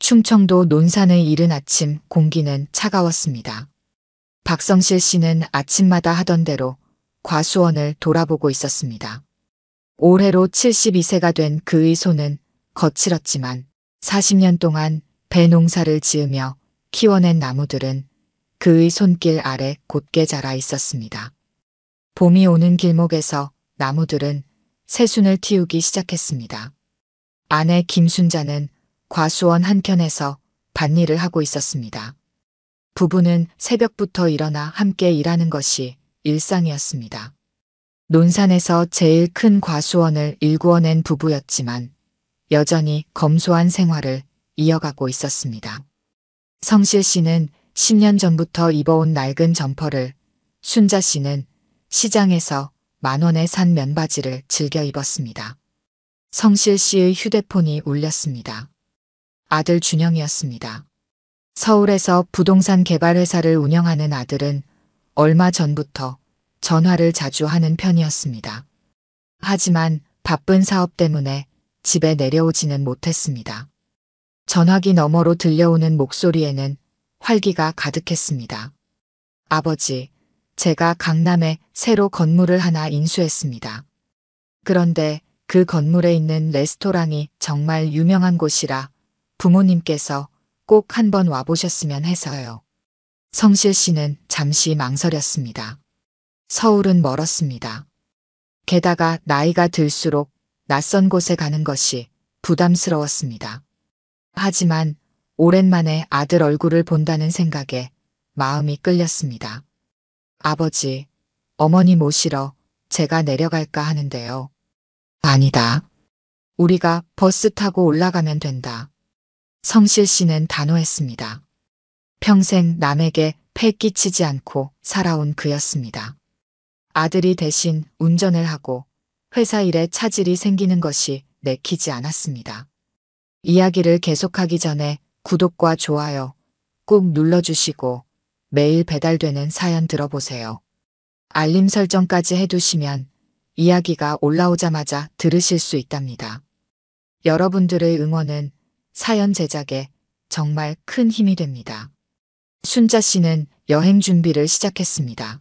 충청도 논산의 이른 아침 공기는 차가웠습니다. 박성실 씨는 아침마다 하던 대로 과수원을 돌아보고 있었습니다. 올해로 72세가 된 그의 손은 거칠었지만 40년 동안 배 농사를 지으며 키워낸 나무들은 그의 손길 아래 곧게 자라 있었습니다. 봄이 오는 길목에서 나무들은 새순을 틔우기 시작했습니다. 아내 김순자는 과수원 한켠에서 밭일을 하고 있었습니다. 부부는 새벽부터 일어나 함께 일하는 것이 일상이었습니다. 논산에서 제일 큰 과수원을 일구어낸 부부였지만 여전히 검소한 생활을 이어가고 있었습니다. 성실 씨는 10년 전부터 입어온 낡은 점퍼를, 순자 씨는 시장에서 10,000원에 산 면바지를 즐겨 입었습니다. 성실 씨의 휴대폰이 울렸습니다. 아들 준영이었습니다. 서울에서 부동산 개발 회사를 운영하는 아들은 얼마 전부터 전화를 자주 하는 편이었습니다. 하지만 바쁜 사업 때문에 집에 내려오지는 못했습니다. 전화기 너머로 들려오는 목소리에는 활기가 가득했습니다. 아버지, 제가 강남에 새로 건물을 하나 인수했습니다. 그런데 그 건물에 있는 레스토랑이 정말 유명한 곳이라 부모님께서 꼭 한번 와보셨으면 해서요. 성실 씨는 잠시 망설였습니다. 서울은 멀었습니다. 게다가 나이가 들수록 낯선 곳에 가는 것이 부담스러웠습니다. 하지만 오랜만에 아들 얼굴을 본다는 생각에 마음이 끌렸습니다. 아버지, 어머니 모시러 제가 내려갈까 하는데요. 아니다. 우리가 버스 타고 올라가면 된다. 성실 씨는 단호했습니다. 평생 남에게 패 끼치지 않고 살아온 그였습니다. 아들이 대신 운전을 하고 회사 일에 차질이 생기는 것이 내키지 않았습니다. 이야기를 계속하기 전에 구독과 좋아요 꼭 눌러주시고 매일 배달되는 사연 들어보세요. 알림 설정까지 해두시면 이야기가 올라오자마자 들으실 수 있답니다. 여러분들의 응원은 사연 제작에 정말 큰 힘이 됩니다. 순자 씨는 여행 준비를 시작했습니다.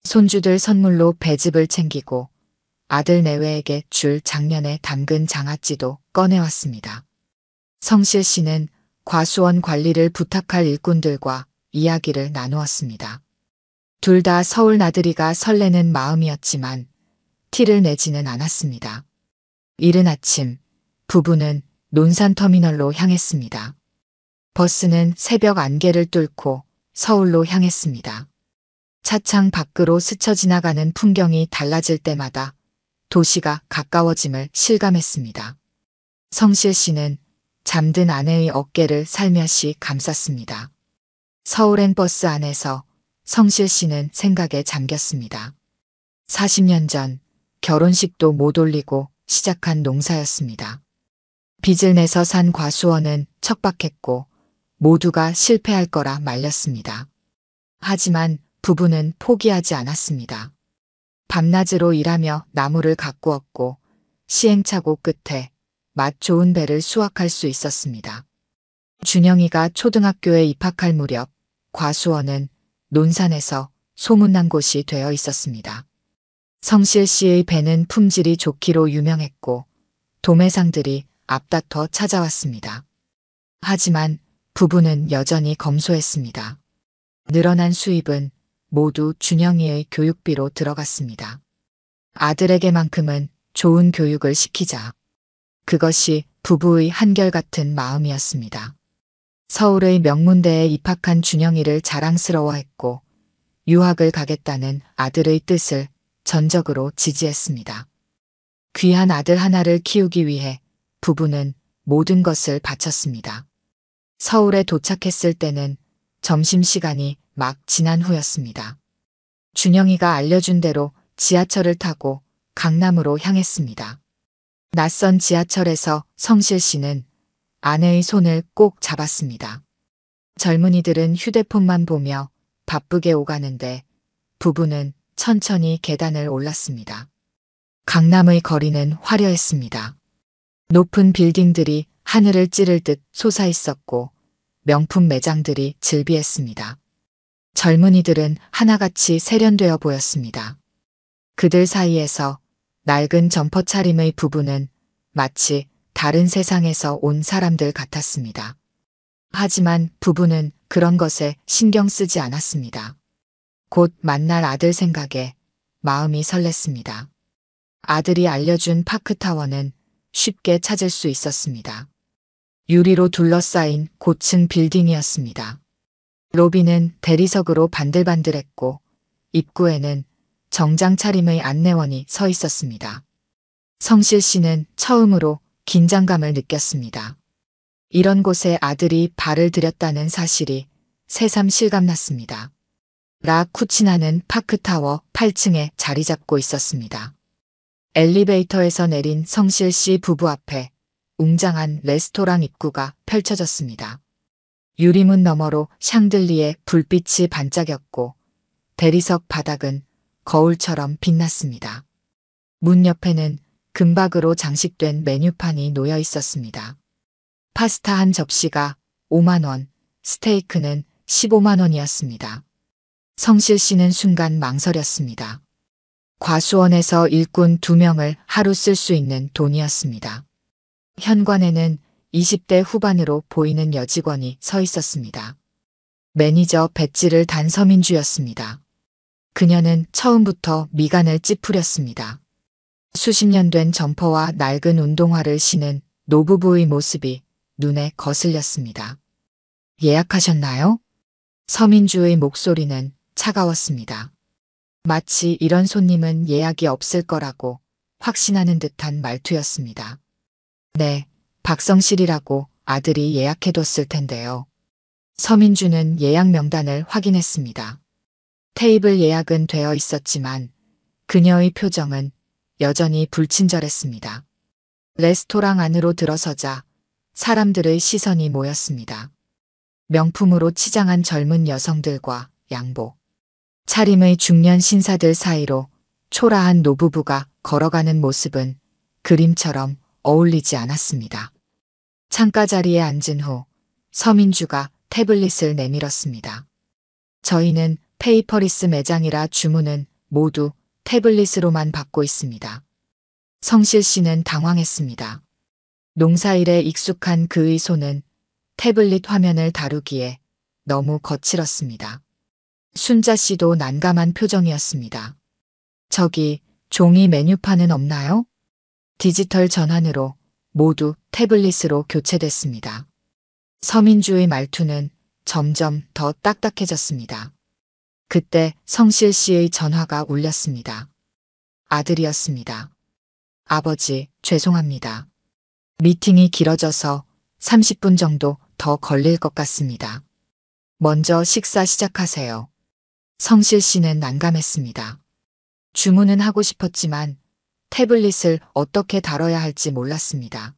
손주들 선물로 배즙을 챙기고 아들 내외에게 줄 작년에 담근 장아찌도 꺼내왔습니다. 성실 씨는 과수원 관리를 부탁할 일꾼들과 이야기를 나누었습니다. 둘 다 서울 나들이가 설레는 마음이었지만 티를 내지는 않았습니다. 이른 아침 부부는 논산터미널로 향했습니다. 버스는 새벽 안개를 뚫고 서울로 향했습니다. 차창 밖으로 스쳐 지나가는 풍경이 달라질 때마다 도시가 가까워짐을 실감했습니다. 성실 씨는 잠든 아내의 어깨를 살며시 감쌌습니다. 서울행 버스 안에서 성실 씨는 생각에 잠겼습니다. 40년 전 결혼식도 못 올리고 시작한 농사였습니다. 빚을 내서 산 과수원은 척박했고 모두가 실패할 거라 말렸습니다. 하지만 부부는 포기하지 않았습니다. 밤낮으로 일하며 나무를 가꾸었고 시행착오 끝에 맛 좋은 배를 수확할 수 있었습니다. 준영이가 초등학교에 입학할 무렵 과수원은 논산에서 소문난 곳이 되어 있었습니다. 성실 씨의 배는 품질이 좋기로 유명했고 도매상들이 앞다퉈 찾아왔습니다. 하지만 부부는 여전히 검소했습니다. 늘어난 수입은 모두 준영이의 교육비로 들어갔습니다. 아들에게만큼은 좋은 교육을 시키자. 그것이 부부의 한결같은 마음이었습니다. 서울의 명문대에 입학한 준영이를 자랑스러워했고 유학을 가겠다는 아들의 뜻을 전적으로 지지했습니다. 귀한 아들 하나를 키우기 위해 부부는 모든 것을 바쳤습니다. 서울에 도착했을 때는 점심시간이 막 지난 후였습니다. 준영이가 알려준 대로 지하철을 타고 강남으로 향했습니다. 낯선 지하철에서 성실 씨는 아내의 손을 꼭 잡았습니다. 젊은이들은 휴대폰만 보며 바쁘게 오가는데 부부는 천천히 계단을 올랐습니다. 강남의 거리는 화려했습니다. 높은 빌딩들이 하늘을 찌를 듯 솟아있었고 명품 매장들이 즐비했습니다. 젊은이들은 하나같이 세련되어 보였습니다. 그들 사이에서 낡은 점퍼 차림의 부부는 마치 다른 세상에서 온 사람들 같았습니다. 하지만 부부는 그런 것에 신경 쓰지 않았습니다. 곧 만날 아들 생각에 마음이 설렜습니다. 아들이 알려준 파크타워는 쉽게 찾을 수 있었습니다. 유리로 둘러싸인 고층 빌딩이었습니다. 로비는 대리석으로 반들반들했고 입구에는 정장 차림의 안내원이 서 있었습니다. 성실 씨는 처음으로 긴장감을 느꼈습니다. 이런 곳에 아들이 발을 들였다는 사실이 새삼 실감났습니다. 라 쿠치나는 파크타워 8층에 자리 잡고 있었습니다. 엘리베이터에서 내린 성실 씨 부부 앞에 웅장한 레스토랑 입구가 펼쳐졌습니다. 유리문 너머로 샹들리에 불빛이 반짝였고 대리석 바닥은 거울처럼 빛났습니다. 문 옆에는 금박으로 장식된 메뉴판이 놓여 있었습니다. 파스타 한 접시가 5만 원, 스테이크는 15만 원이었습니다. 성실 씨는 순간 망설였습니다. 과수원에서 일꾼 2명을 하루 쓸 수 있는 돈이었습니다. 현관에는 20대 후반으로 보이는 여직원이 서 있었습니다. 매니저 배지를 단 서민주였습니다. 그녀는 처음부터 미간을 찌푸렸습니다. 수십 년 된 점퍼와 낡은 운동화를 신은 노부부의 모습이 눈에 거슬렸습니다. 예약하셨나요? 서민주의 목소리는 차가웠습니다. 마치 이런 손님은 예약이 없을 거라고 확신하는 듯한 말투였습니다. 네, 박성실이라고 아들이 예약해뒀을 텐데요. 서민주는 예약 명단을 확인했습니다. 테이블 예약은 되어 있었지만 그녀의 표정은 여전히 불친절했습니다. 레스토랑 안으로 들어서자 사람들의 시선이 모였습니다. 명품으로 치장한 젊은 여성들과 양복, 차림의 중년 신사들 사이로 초라한 노부부가 걸어가는 모습은 그림처럼 어울리지 않았습니다. 창가 자리에 앉은 후 서민주가 태블릿을 내밀었습니다. 저희는 페이퍼리스 매장이라 주문은 모두 태블릿으로만 받고 있습니다. 성실 씨는 당황했습니다. 농사일에 익숙한 그의 손은 태블릿 화면을 다루기에 너무 거칠었습니다. 순자 씨도 난감한 표정이었습니다. 저기 종이 메뉴판은 없나요? 디지털 전환으로 모두 태블릿으로 교체됐습니다. 서민주의 말투는 점점 더 딱딱해졌습니다. 그때 성실 씨의 전화가 울렸습니다. 아들이었습니다. 아버지, 죄송합니다. 미팅이 길어져서 30분 정도 더 걸릴 것 같습니다. 먼저 식사 시작하세요. 성실 씨는 난감했습니다. 주문은 하고 싶었지만 태블릿을 어떻게 다뤄야 할지 몰랐습니다.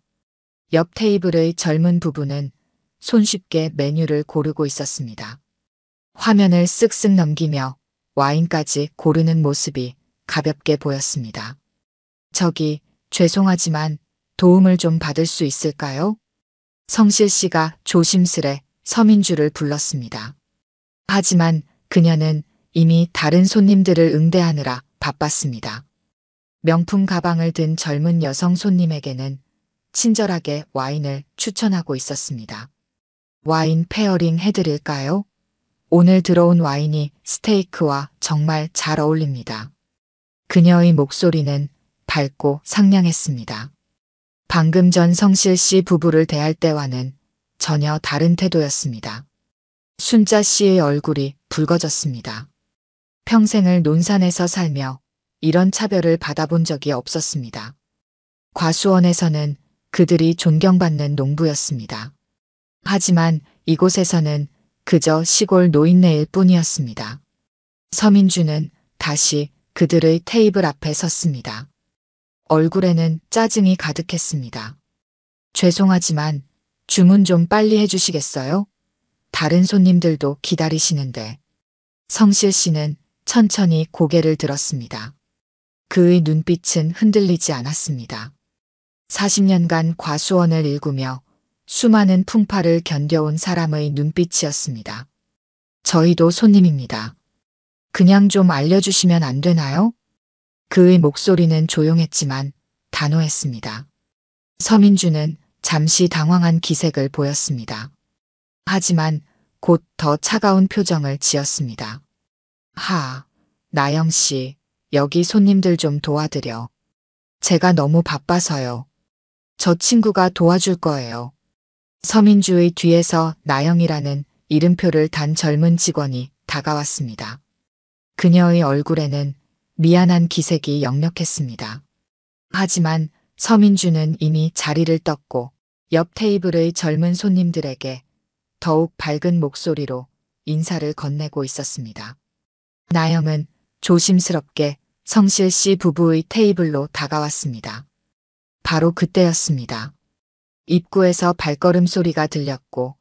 옆 테이블의 젊은 부부는 손쉽게 메뉴를 고르고 있었습니다. 화면을 쓱쓱 넘기며 와인까지 고르는 모습이 가볍게 보였습니다. 저기, 죄송하지만 도움을 좀 받을 수 있을까요? 성실 씨가 조심스레 서민주를 불렀습니다. 하지만 그녀는 이미 다른 손님들을 응대하느라 바빴습니다. 명품 가방을 든 젊은 여성 손님에게는 친절하게 와인을 추천하고 있었습니다. 와인 페어링 해드릴까요? 오늘 들어온 와인이 스테이크와 정말 잘 어울립니다. 그녀의 목소리는 밝고 상냥했습니다. 방금 전 성실 씨 부부를 대할 때와는 전혀 다른 태도였습니다. 순자 씨의 얼굴이 붉어졌습니다. 평생을 논산에서 살며 이런 차별을 받아본 적이 없었습니다. 과수원에서는 그들이 존경받는 농부였습니다. 하지만 이곳에서는 그저 시골 노인네일 뿐이었습니다. 서민주는 다시 그들의 테이블 앞에 섰습니다. 얼굴에는 짜증이 가득했습니다. 죄송하지만 주문 좀 빨리 해주시겠어요? 다른 손님들도 기다리시는데. 성실 씨는 천천히 고개를 들었습니다. 그의 눈빛은 흔들리지 않았습니다. 40년간 과수원을 일구며 수많은 풍파를 견뎌온 사람의 눈빛이었습니다. 저희도 손님입니다. 그냥 좀 알려주시면 안 되나요? 그의 목소리는 조용했지만 단호했습니다. 서민주는 잠시 당황한 기색을 보였습니다. 하지만 곧 더 차가운 표정을 지었습니다. 나영 씨, 여기 손님들 좀 도와드려. 제가 너무 바빠서요. 저 친구가 도와줄 거예요. 서민주의 뒤에서 나영이라는 이름표를 단 젊은 직원이 다가왔습니다. 그녀의 얼굴에는 미안한 기색이 역력했습니다. 하지만 서민주는 이미 자리를 떴고 옆 테이블의 젊은 손님들에게 더욱 밝은 목소리로 인사를 건네고 있었습니다. 나영은 조심스럽게 성실 씨 부부의 테이블로 다가왔습니다. 바로 그때였습니다. 입구에서 발걸음 소리가 들렸고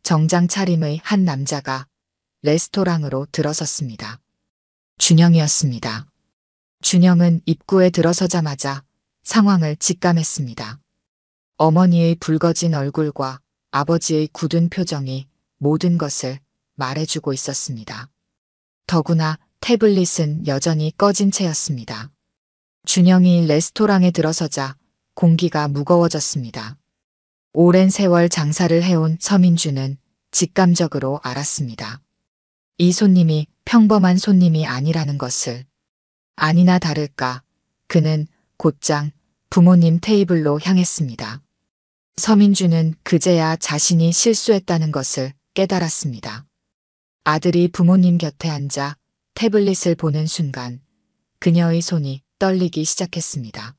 정장 차림의 한 남자가 레스토랑으로 들어섰습니다. 준영이었습니다. 준영은 입구에 들어서자마자 상황을 직감했습니다. 어머니의 붉어진 얼굴과 아버지의 굳은 표정이 모든 것을 말해주고 있었습니다. 더구나 태블릿은 여전히 꺼진 채였습니다. 준영이 레스토랑에 들어서자 공기가 무거워졌습니다. 오랜 세월 장사를 해온 서민주는 직감적으로 알았습니다. 이 손님이 평범한 손님이 아니라는 것을. 아니나 다를까 그는 곧장 부모님 테이블로 향했습니다. 서민주는 그제야 자신이 실수했다는 것을 깨달았습니다. 아들이 부모님 곁에 앉아 태블릿을 보는 순간 그녀의 손이 떨리기 시작했습니다.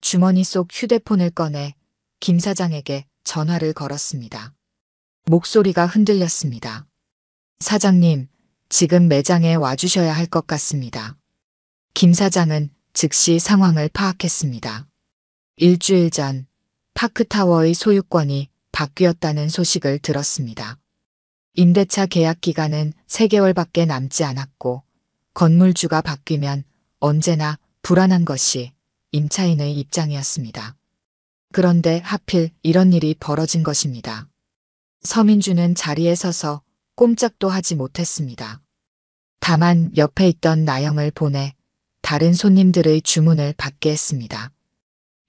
주머니 속 휴대폰을 꺼내 김 사장에게 전화를 걸었습니다. 목소리가 흔들렸습니다. 사장님, 지금 매장에 와주셔야 할 것 같습니다. 김 사장은 즉시 상황을 파악했습니다. 일주일 전 파크타워의 소유권이 바뀌었다는 소식을 들었습니다. 임대차 계약 기간은 3개월밖에 남지 않았고 건물주가 바뀌면 언제나 불안한 것이 임차인의 입장이었습니다. 그런데 하필 이런 일이 벌어진 것입니다. 서민주는 자리에 서서 꼼짝도 하지 못했습니다. 다만 옆에 있던 나영을 보내 다른 손님들의 주문을 받게 했습니다.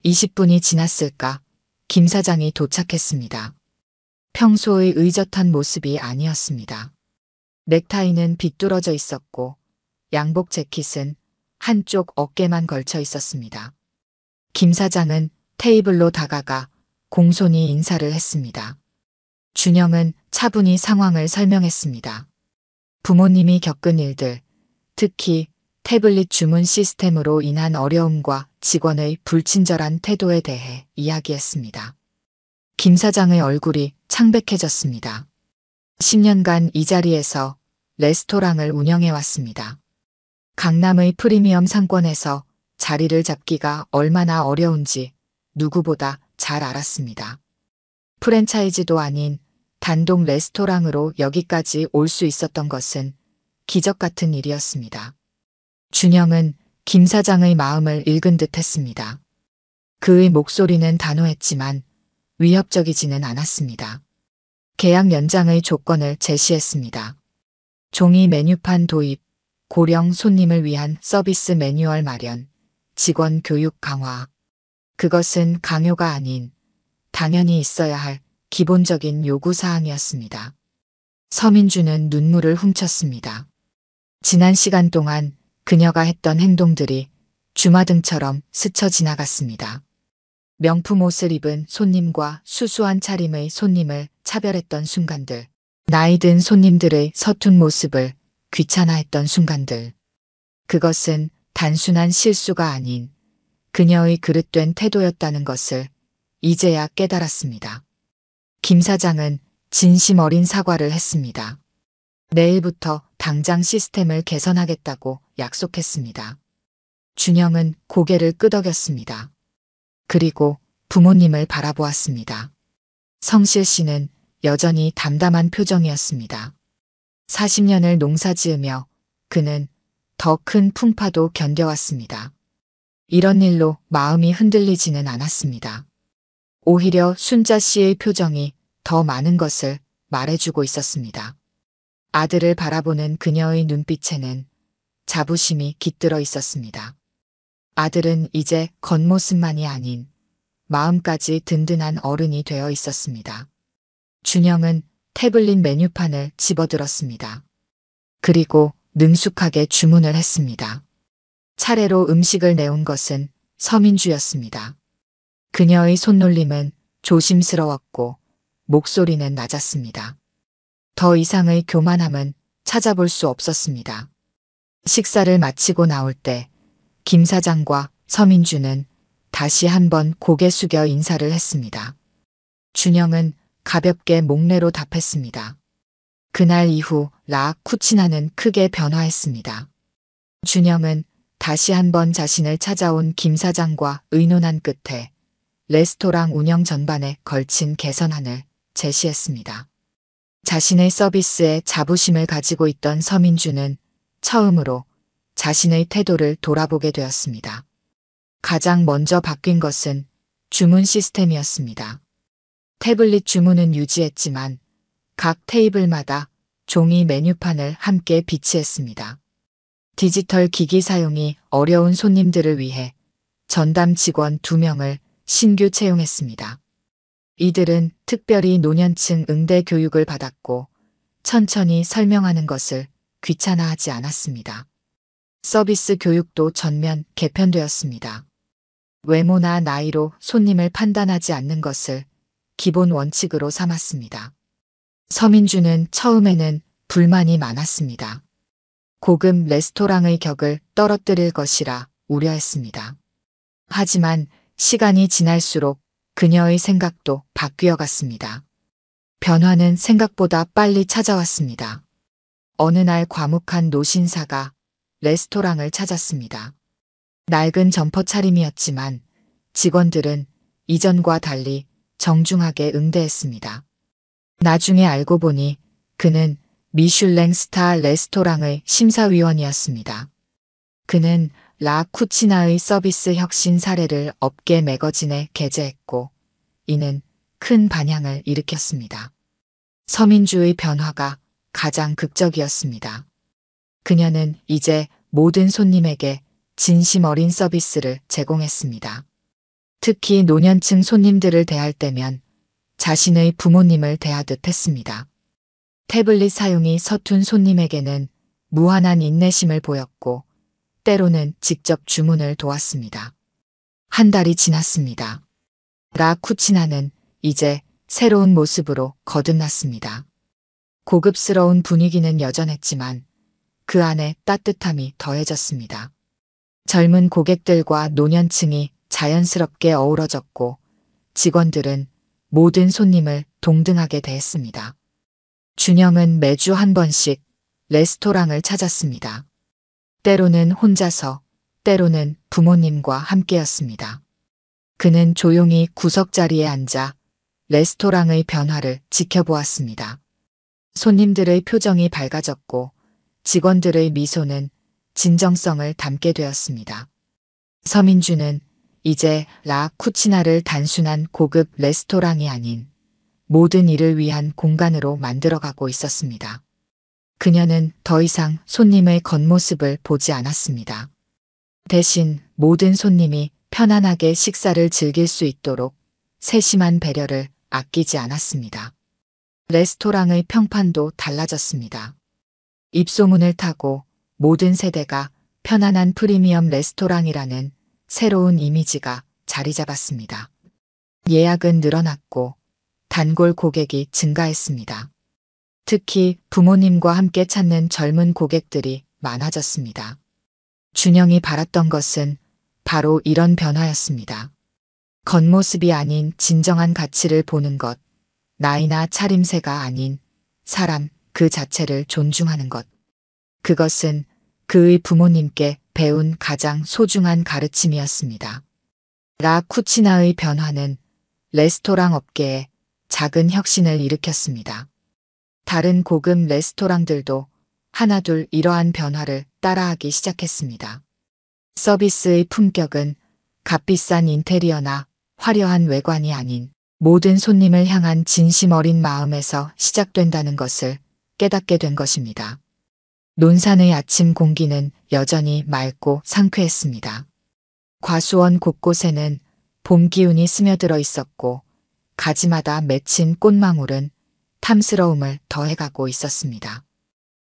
20분이 지났을까 김 사장이 도착했습니다. 평소의 의젓한 모습이 아니었습니다. 넥타이는 비뚤어져 있었고 양복 재킷은 한쪽 어깨만 걸쳐 있었습니다. 김 사장은 테이블로 다가가 공손히 인사를 했습니다. 준영은 차분히 상황을 설명했습니다. 부모님이 겪은 일들, 특히 태블릿 주문 시스템으로 인한 어려움과 직원의 불친절한 태도에 대해 이야기했습니다. 김 사장의 얼굴이 창백해졌습니다. 10년간 이 자리에서 레스토랑을 운영해 왔습니다. 강남의 프리미엄 상권에서 자리를 잡기가 얼마나 어려운지 누구보다 잘 알았습니다. 프랜차이즈도 아닌 단독 레스토랑으로 여기까지 올 수 있었던 것은 기적 같은 일이었습니다. 준영은 김 사장의 마음을 읽은 듯 했습니다. 그의 목소리는 단호했지만 위협적이지는 않았습니다. 계약 연장의 조건을 제시했습니다. 종이 메뉴판 도입, 고령 손님을 위한 서비스 매뉴얼 마련, 직원 교육 강화. 그것은 강요가 아닌 당연히 있어야 할 기본적인 요구사항이었습니다. 서민주는 눈물을 훔쳤습니다. 지난 시간 동안 그녀가 했던 행동들이 주마등처럼 스쳐 지나갔습니다. 명품 옷을 입은 손님과 수수한 차림의 손님을 차별했던 순간들, 나이 든 손님들의 서툰 모습을 귀찮아했던 순간들. 그것은 단순한 실수가 아닌 그녀의 그릇된 태도였다는 것을 이제야 깨달았습니다. 김 사장은 진심 어린 사과를 했습니다. 내일부터 당장 시스템을 개선하겠다고 약속했습니다. 준영은 고개를 끄덕였습니다. 그리고 부모님을 바라보았습니다. 성실 씨는 여전히 담담한 표정이었습니다. 40년을 농사지으며 그는 더 큰 풍파도 견뎌왔습니다. 이런 일로 마음이 흔들리지는 않았습니다. 오히려 순자 씨의 표정이 더 많은 것을 말해주고 있었습니다. 아들을 바라보는 그녀의 눈빛에는 자부심이 깃들어 있었습니다. 아들은 이제 겉모습만이 아닌 마음까지 든든한 어른이 되어 있었습니다. 준영은 태블릿 메뉴판을 집어들었습니다. 그리고 능숙하게 주문을 했습니다. 차례로 음식을 내온 것은 서민주였습니다. 그녀의 손놀림은 조심스러웠고 목소리는 낮았습니다. 더 이상의 교만함은 찾아볼 수 없었습니다. 식사를 마치고 나올 때 김 사장과 서민주는 다시 한번 고개 숙여 인사를 했습니다. 준영은 가볍게 목례로 답했습니다. 그날 이후 쿠치나는 크게 변화했습니다. 준영은 다시 한번 자신을 찾아온 김 사장과 의논한 끝에 레스토랑 운영 전반에 걸친 개선안을 제시했습니다. 자신의 서비스에 자부심을 가지고 있던 서민주는 처음으로 자신의 태도를 돌아보게 되었습니다. 가장 먼저 바뀐 것은 주문 시스템이었습니다. 태블릿 주문은 유지했지만 각 테이블마다 종이 메뉴판을 함께 비치했습니다. 디지털 기기 사용이 어려운 손님들을 위해 전담 직원 2명을 신규 채용했습니다. 이들은 특별히 노년층 응대 교육을 받았고 천천히 설명하는 것을 귀찮아하지 않았습니다. 서비스 교육도 전면 개편되었습니다. 외모나 나이로 손님을 판단하지 않는 것을 기본 원칙으로 삼았습니다. 서민주는 처음에는 불만이 많았습니다. 고급 레스토랑의 격을 떨어뜨릴 것이라 우려했습니다. 하지만 시간이 지날수록 그녀의 생각도 바뀌어 갔습니다. 변화는 생각보다 빨리 찾아왔습니다. 어느 날 과묵한 노신사가 레스토랑을 찾았습니다. 낡은 점퍼 차림이었지만 직원들은 이전과 달리 정중하게 응대했습니다. 나중에 알고 보니 그는 미슐랭 스타 레스토랑의 심사위원이었습니다. 그는 쿠치나의 서비스 혁신 사례를 업계 매거진에 게재했고 이는 큰 반향을 일으켰습니다. 서민주의 변화가 가장 극적이었습니다. 그녀는 이제 모든 손님에게 진심 어린 서비스를 제공했습니다. 특히 노년층 손님들을 대할 때면 자신의 부모님을 대하듯 했습니다. 태블릿 사용이 서툰 손님에게는 무한한 인내심을 보였고 때로는 직접 주문을 도왔습니다. 한 달이 지났습니다. 쿠치나는 이제 새로운 모습으로 거듭났습니다. 고급스러운 분위기는 여전했지만 그 안에 따뜻함이 더해졌습니다. 젊은 고객들과 노년층이 자연스럽게 어우러졌고 직원들은 모든 손님을 동등하게 대했습니다. 준영은 매주 한 번씩 레스토랑을 찾았습니다. 때로는 혼자서, 때로는 부모님과 함께였습니다. 그는 조용히 구석자리에 앉아 레스토랑의 변화를 지켜보았습니다. 손님들의 표정이 밝아졌고 직원들의 미소는 진정성을 담게 되었습니다. 서민주는 이제 쿠치나를 단순한 고급 레스토랑이 아닌 모든 일을 위한 공간으로 만들어가고 있었습니다. 그녀는 더 이상 손님의 겉모습을 보지 않았습니다. 대신 모든 손님이 편안하게 식사를 즐길 수 있도록 세심한 배려를 아끼지 않았습니다. 레스토랑의 평판도 달라졌습니다. 입소문을 타고 모든 세대가 편안한 프리미엄 레스토랑이라는 새로운 이미지가 자리 잡았습니다. 예약은 늘어났고 단골 고객이 증가했습니다. 특히 부모님과 함께 찾는 젊은 고객들이 많아졌습니다. 준영이 바랐던 것은 바로 이런 변화였습니다. 겉모습이 아닌 진정한 가치를 보는 것, 나이나 차림새가 아닌 사람 그 자체를 존중하는 것. 그것은 그의 부모님께 배운 가장 소중한 가르침이었습니다. 쿠치나의 변화는 레스토랑 업계에 작은 혁신을 일으켰습니다. 다른 고급 레스토랑들도 하나둘 이러한 변화를 따라하기 시작했습니다. 서비스의 품격은 값비싼 인테리어나 화려한 외관이 아닌 모든 손님을 향한 진심 어린 마음에서 시작된다는 것을 깨닫게 된 것입니다. 논산의 아침 공기는 여전히 맑고 상쾌했습니다. 과수원 곳곳에는 봄 기운이 스며들어 있었고 가지마다 맺힌 꽃망울은 탐스러움을 더해가고 있었습니다.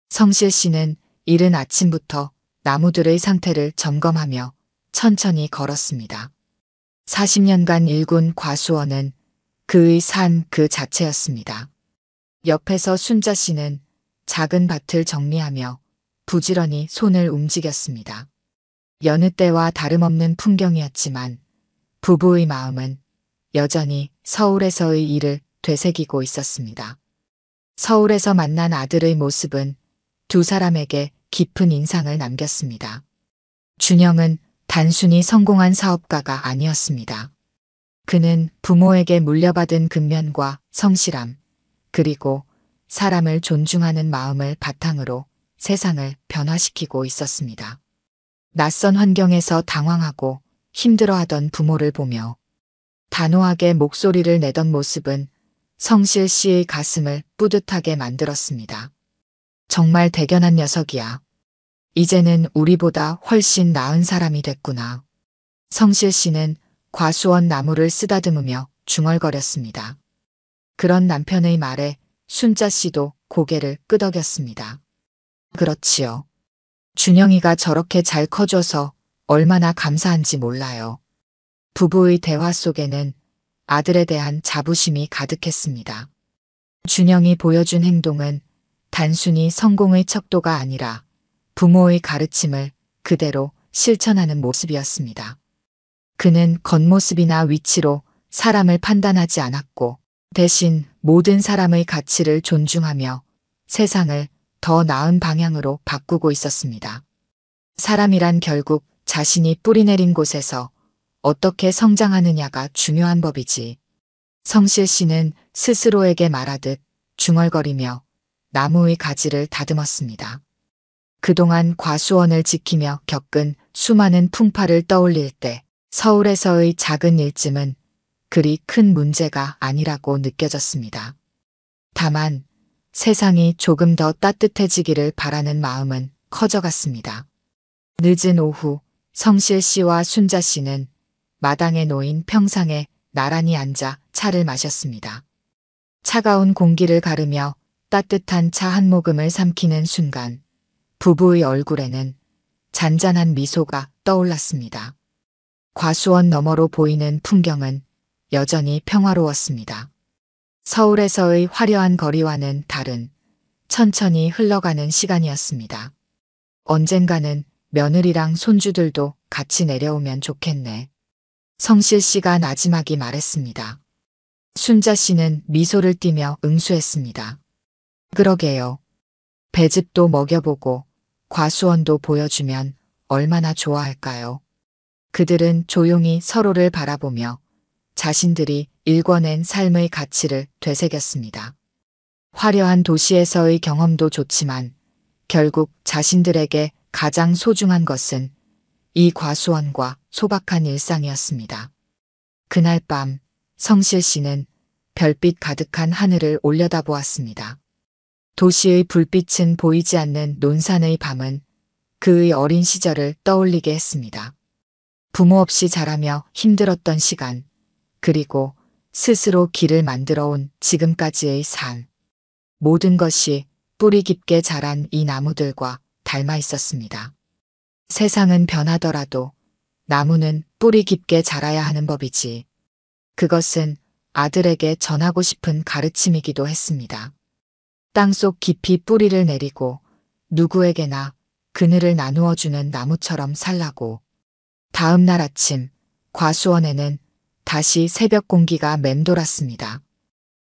성실 씨는 이른 아침부터 나무들의 상태를 점검하며 천천히 걸었습니다. 40년간 일군 과수원은 그의 삶 그 자체였습니다. 옆에서 순자 씨는 작은 밭을 정리하며 부지런히 손을 움직였습니다. 여느 때와 다름없는 풍경이었지만 부부의 마음은 여전히 서울에서의 일을 되새기고 있었습니다. 서울에서 만난 아들의 모습은 두 사람에게 깊은 인상을 남겼습니다. 준영은 단순히 성공한 사업가가 아니었습니다. 그는 부모에게 물려받은 근면과 성실함, 그리고 사람을 존중하는 마음을 바탕으로 세상을 변화시키고 있었습니다. 낯선 환경에서 당황하고 힘들어하던 부모를 보며 단호하게 목소리를 내던 모습은 성실 씨의 가슴을 뿌듯하게 만들었습니다. 정말 대견한 녀석이야. 이제는 우리보다 훨씬 나은 사람이 됐구나. 성실 씨는 과수원 나무를 쓰다듬으며 중얼거렸습니다. 그런 남편의 말에 순자 씨도 고개를 끄덕였습니다. 그렇지요. 준영이가 저렇게 잘 커줘서 얼마나 감사한지 몰라요. 부부의 대화 속에는 아들에 대한 자부심이 가득했습니다. 준영이 보여준 행동은 단순히 성공의 척도가 아니라 부모의 가르침을 그대로 실천하는 모습이었습니다. 그는 겉모습이나 위치로 사람을 판단하지 않았고 대신 모든 사람의 가치를 존중하며 세상을 더 나은 방향으로 바꾸고 있었습니다. 사람이란 결국 자신이 뿌리내린 곳에서 어떻게 성장하느냐가 중요한 법이지. 성실 씨는 스스로에게 말하듯 중얼거리며 나무의 가지를 다듬었습니다. 그동안 과수원을 지키며 겪은 수많은 풍파를 떠올릴 때 서울에서의 작은 일쯤은 그리 큰 문제가 아니라고 느껴졌습니다. 다만 세상이 조금 더 따뜻해지기를 바라는 마음은 커져갔습니다. 늦은 오후 성실 씨와 순자 씨는 마당에 놓인 평상에 나란히 앉아 차를 마셨습니다. 차가운 공기를 가르며 따뜻한 차 한 모금을 삼키는 순간 부부의 얼굴에는 잔잔한 미소가 떠올랐습니다. 과수원 너머로 보이는 풍경은 여전히 평화로웠습니다. 서울에서의 화려한 거리와는 다른 천천히 흘러가는 시간이었습니다. 언젠가는 며느리랑 손주들도 같이 내려오면 좋겠네. 성실 씨가 나지막이 말했습니다. 순자 씨는 미소를 띠며 응수했습니다. 그러게요. 배즙도 먹여보고 과수원도 보여주면 얼마나 좋아할까요? 그들은 조용히 서로를 바라보며 자신들이 일궈낸 삶의 가치를 되새겼습니다. 화려한 도시에서의 경험도 좋지만 결국 자신들에게 가장 소중한 것은 이 과수원과 소박한 일상이었습니다. 그날 밤 성실 씨는 별빛 가득한 하늘을 올려다보았습니다. 도시의 불빛은 보이지 않는 논산의 밤은 그의 어린 시절을 떠올리게 했습니다. 부모 없이 자라며 힘들었던 시간, 그리고 스스로 길을 만들어 온 지금까지의 삶. 모든 것이 뿌리 깊게 자란 이 나무들과 닮아 있었습니다. 세상은 변하더라도 나무는 뿌리 깊게 자라야 하는 법이지. 그것은 아들에게 전하고 싶은 가르침이기도 했습니다. 땅속 깊이 뿌리를 내리고 누구에게나 그늘을 나누어주는 나무처럼 살라고. 다음 날 아침 과수원에는 다시 새벽 공기가 맴돌았습니다.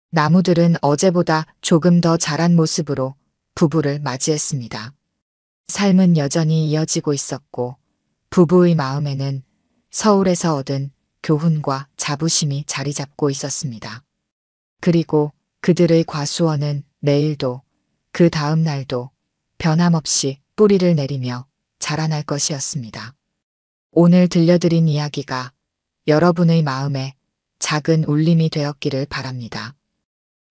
나무들은 어제보다 조금 더 자란 모습으로 부부를 맞이했습니다. 삶은 여전히 이어지고 있었고 부부의 마음에는 서울에서 얻은 교훈과 자부심이 자리 잡고 있었습니다. 그리고 그들의 과수원은 내일도 그 다음 날도 변함없이 뿌리를 내리며 자라날 것이었습니다. 오늘 들려드린 이야기가 여러분의 마음에 작은 울림이 되었기를 바랍니다.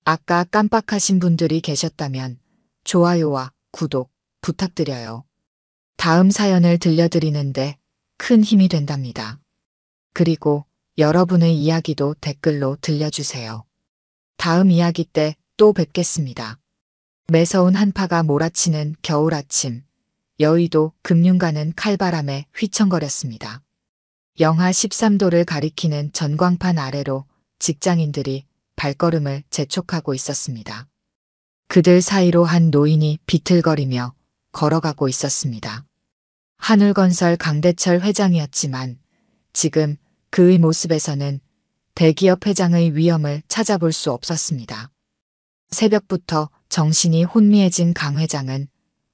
아까 깜빡하신 분들이 계셨다면 좋아요와 구독 부탁드려요. 다음 사연을 들려드리는데 큰 힘이 된답니다. 그리고 여러분의 이야기도 댓글로 들려주세요. 다음 이야기 때 또 뵙겠습니다. 매서운 한파가 몰아치는 겨울 아침, 여의도 금융가는 칼바람에 휘청거렸습니다. 영하 13도를 가리키는 전광판 아래로 직장인들이 발걸음을 재촉하고 있었습니다. 그들 사이로 한 노인이 비틀거리며 걸어가고 있었습니다. 한울건설 강대철 회장이었지만 지금 그의 모습에서는 대기업 회장의 위엄을 찾아볼 수 없었습니다. 새벽부터 정신이 혼미해진 강 회장은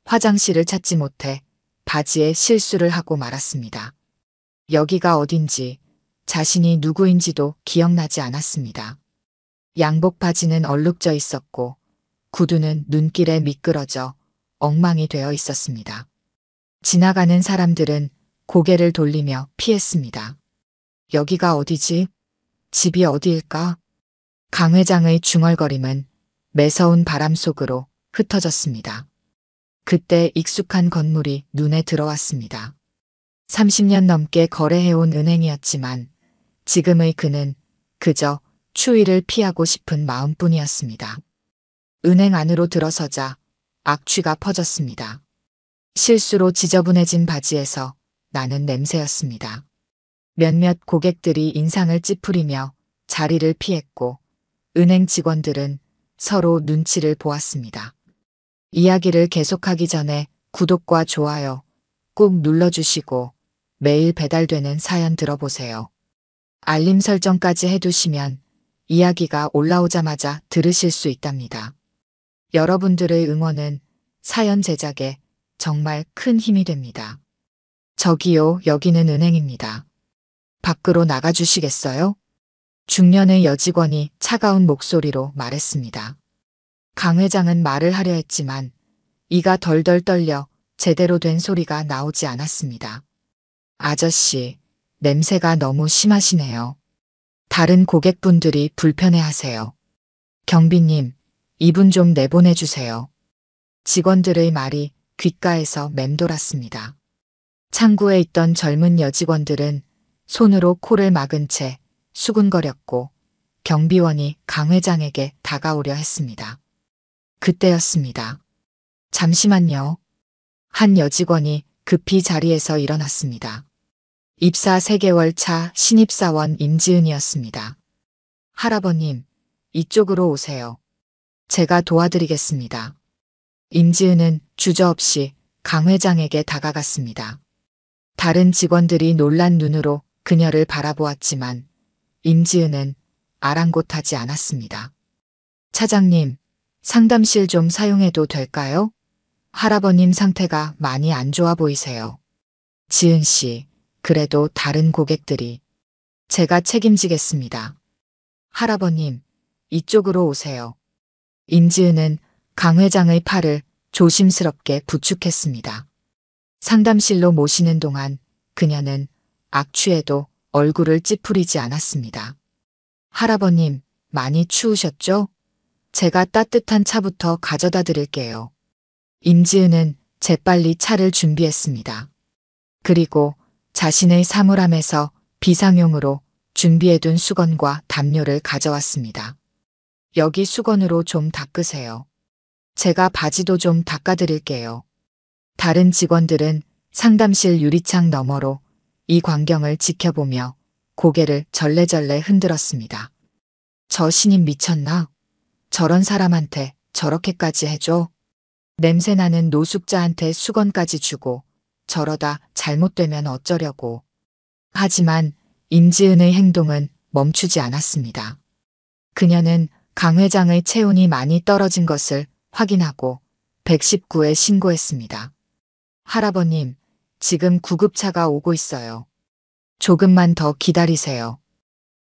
화장실을 찾지 못해 바지에 실수를 하고 말았습니다. 여기가 어딘지 자신이 누구인지도 기억나지 않았습니다. 양복 바지는 얼룩져 있었고 구두는 눈길에 미끄러져 엉망이 되어 있었습니다. 지나가는 사람들은 고개를 돌리며 피했습니다. 여기가 어디지? 집이 어디일까? 강 회장의 중얼거림은 매서운 바람 속으로 흩어졌습니다. 그때 익숙한 건물이 눈에 들어왔습니다. 30년 넘게 거래해온 은행이었지만 지금의 그는 그저 추위를 피하고 싶은 마음뿐이었습니다. 은행 안으로 들어서자 악취가 퍼졌습니다. 실수로 지저분해진 바지에서 나는 냄새였습니다. 몇몇 고객들이 인상을 찌푸리며 자리를 피했고 은행 직원들은 서로 눈치를 보았습니다. 이야기를 계속하기 전에 구독과 좋아요 꼭 눌러주시고 매일 배달되는 사연 들어보세요. 알림 설정까지 해두시면 이야기가 올라오자마자 들으실 수 있답니다. 여러분들의 응원은 사연 제작에 정말 큰 힘이 됩니다. 저기요, 여기는 은행입니다. 밖으로 나가주시겠어요? 중년의 여직원이 차가운 목소리로 말했습니다. 강 회장은 말을 하려 했지만 이가 덜덜 떨려 제대로 된 소리가 나오지 않았습니다. 아저씨, 냄새가 너무 심하시네요. 다른 고객분들이 불편해하세요. 경비님, 이분 좀 내보내주세요. 직원들의 말이 귓가에서 맴돌았습니다. 창구에 있던 젊은 여직원들은 손으로 코를 막은 채 수군거렸고 경비원이 강 회장에게 다가오려 했습니다. 그때였습니다. 잠시만요. 한 여직원이 급히 자리에서 일어났습니다. 입사 3개월 차 신입사원 임지은이었습니다. 할아버님, 이쪽으로 오세요. 제가 도와드리겠습니다. 임지은은 주저없이 강 회장에게 다가갔습니다. 다른 직원들이 놀란 눈으로 그녀를 바라보았지만 임지은은 아랑곳하지 않았습니다. 차장님, 상담실 좀 사용해도 될까요? 할아버님 상태가 많이 안 좋아 보이세요. 지은 씨, 그래도 다른 고객들이. 제가 책임지겠습니다. 할아버님, 이쪽으로 오세요. 임지은은 강 회장의 팔을 조심스럽게 부축했습니다. 상담실로 모시는 동안 그녀는 악취에도 얼굴을 찌푸리지 않았습니다. 할아버님, 많이 추우셨죠? 제가 따뜻한 차부터 가져다 드릴게요. 임지은은 재빨리 차를 준비했습니다. 그리고 자신의 사물함에서 비상용으로 준비해둔 수건과 담요를 가져왔습니다. 여기 수건으로 좀 닦으세요. 제가 바지도 좀 닦아드릴게요. 다른 직원들은 상담실 유리창 너머로 이 광경을 지켜보며 고개를 절레절레 흔들었습니다. 저 신입 미쳤나? 저런 사람한테 저렇게까지 해줘? 냄새나는 노숙자한테 수건까지 주고 저러다 잘못되면 어쩌려고. 하지만 임지은의 행동은 멈추지 않았습니다. 그녀는 강 회장의 체온이 많이 떨어진 것을 확인하고 119에 신고했습니다. 할아버님, 지금 구급차가 오고 있어요. 조금만 더 기다리세요.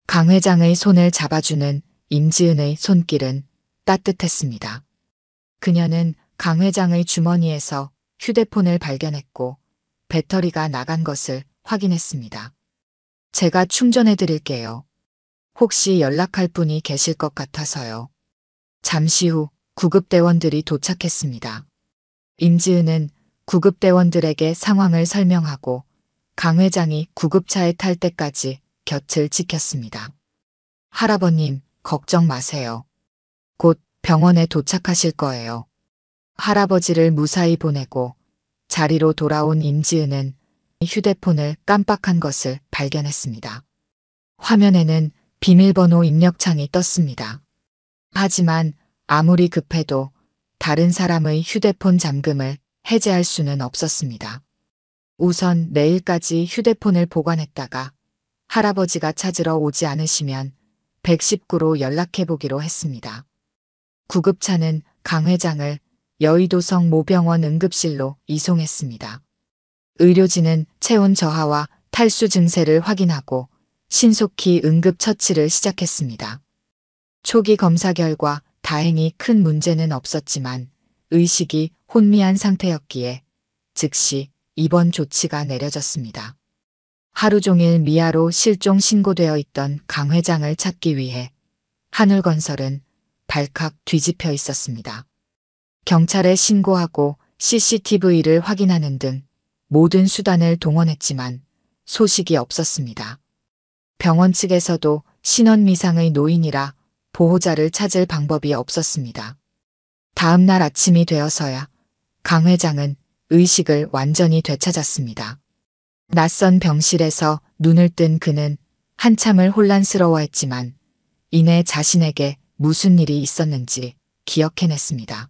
강 회장의 손을 잡아주는 임지은의 손길은 따뜻했습니다. 그녀는 강 회장의 주머니에서 휴대폰을 발견했고 배터리가 나간 것을 확인했습니다. 제가 충전해 드릴게요. 혹시 연락할 분이 계실 것 같아서요. 잠시 후 구급대원들이 도착했습니다. 임지은은 구급대원들에게 상황을 설명하고 강 회장이 구급차에 탈 때까지 곁을 지켰습니다. 할아버님, 걱정 마세요. 곧 병원에 도착하실 거예요. 할아버지를 무사히 보내고 자리로 돌아온 임지은은 휴대폰을 깜빡한 것을 발견했습니다. 화면에는 비밀번호 입력창이 떴습니다. 하지만 아무리 급해도 다른 사람의 휴대폰 잠금을 해제할 수는 없었습니다. 우선 내일까지 휴대폰을 보관했다가 할아버지가 찾으러 오지 않으시면 119로 연락해보기로 했습니다. 구급차는 강 회장을 여의도성 모병원 응급실로 이송했습니다. 의료진은 체온 저하와 탈수 증세를 확인하고 신속히 응급처치를 시작했습니다. 초기 검사 결과 다행히 큰 문제는 없었지만 의식이 혼미한 상태였기에 즉시 입원 조치가 내려졌습니다. 하루 종일 미아로 실종 신고되어 있던 강 회장을 찾기 위해 한울건설은 발칵 뒤집혀 있었습니다. 경찰에 신고하고 CCTV를 확인하는 등 모든 수단을 동원했지만 소식이 없었습니다. 병원 측에서도 신원미상의 노인이라 보호자를 찾을 방법이 없었습니다. 다음 날 아침이 되어서야 강 회장은 의식을 완전히 되찾았습니다. 낯선 병실에서 눈을 뜬 그는 한참을 혼란스러워했지만 이내 자신에게 무슨 일이 있었는지 기억해냈습니다.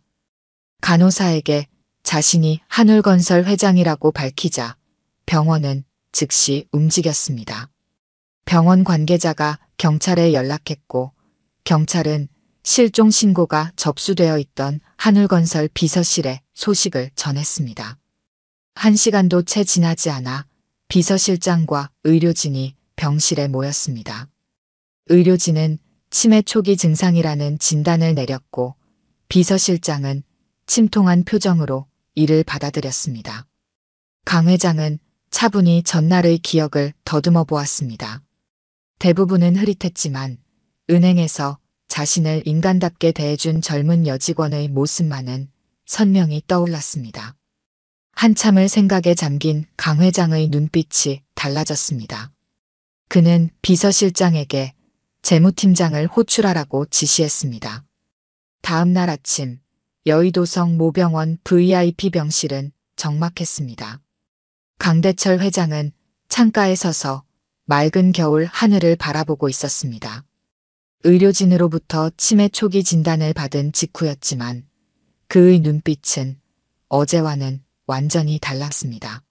간호사에게 자신이 한울건설 회장이라고 밝히자 병원은 즉시 움직였습니다. 병원 관계자가 경찰에 연락했고 경찰은 실종 신고가 접수되어 있던 한울건설 비서실에 소식을 전했습니다. 1시간도 채 지나지 않아 비서실장과 의료진이 병실에 모였습니다. 의료진은 치매 초기 증상이라는 진단을 내렸고 비서실장은 침통한 표정으로 이를 받아들였습니다. 강 회장은 차분히 전날의 기억을 더듬어 보았습니다. 대부분은 흐릿했지만 은행에서 자신을 인간답게 대해준 젊은 여직원의 모습만은 선명히 떠올랐습니다. 한참을 생각에 잠긴 강 회장의 눈빛이 달라졌습니다. 그는 비서실장에게 재무팀장을 호출하라고 지시했습니다. 다음 날 아침 여의도성 모병원 VIP 병실은 적막했습니다. 강대철 회장은 창가에 서서 맑은 겨울 하늘을 바라보고 있었습니다. 의료진으로부터 치매 초기 진단을 받은 직후였지만 그의 눈빛은 어제와는 완전히 달랐습니다.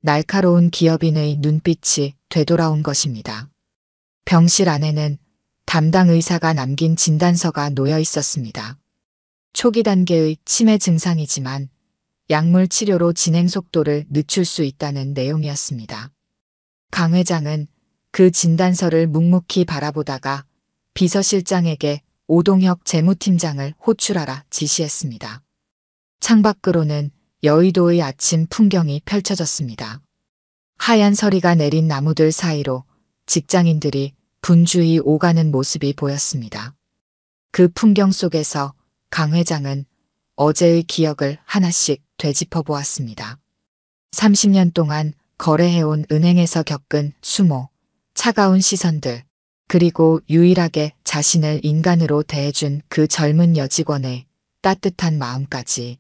날카로운 기업인의 눈빛이 되돌아온 것입니다. 병실 안에는 담당 의사가 남긴 진단서가 놓여 있었습니다. 초기 단계의 치매 증상이지만 약물 치료로 진행 속도를 늦출 수 있다는 내용이었습니다. 강 회장은 그 진단서를 묵묵히 바라보다가 비서실장에게 오동혁 재무팀장을 호출하라 지시했습니다. 창밖으로는 여의도의 아침 풍경이 펼쳐졌습니다. 하얀 서리가 내린 나무들 사이로 직장인들이 분주히 오가는 모습이 보였습니다. 그 풍경 속에서 강 회장은 어제의 기억을 하나씩 되짚어 보았습니다. 30년 동안 거래해온 은행에서 겪은 수모, 차가운 시선들, 그리고 유일하게 자신을 인간으로 대해준 그 젊은 여직원의 따뜻한 마음까지.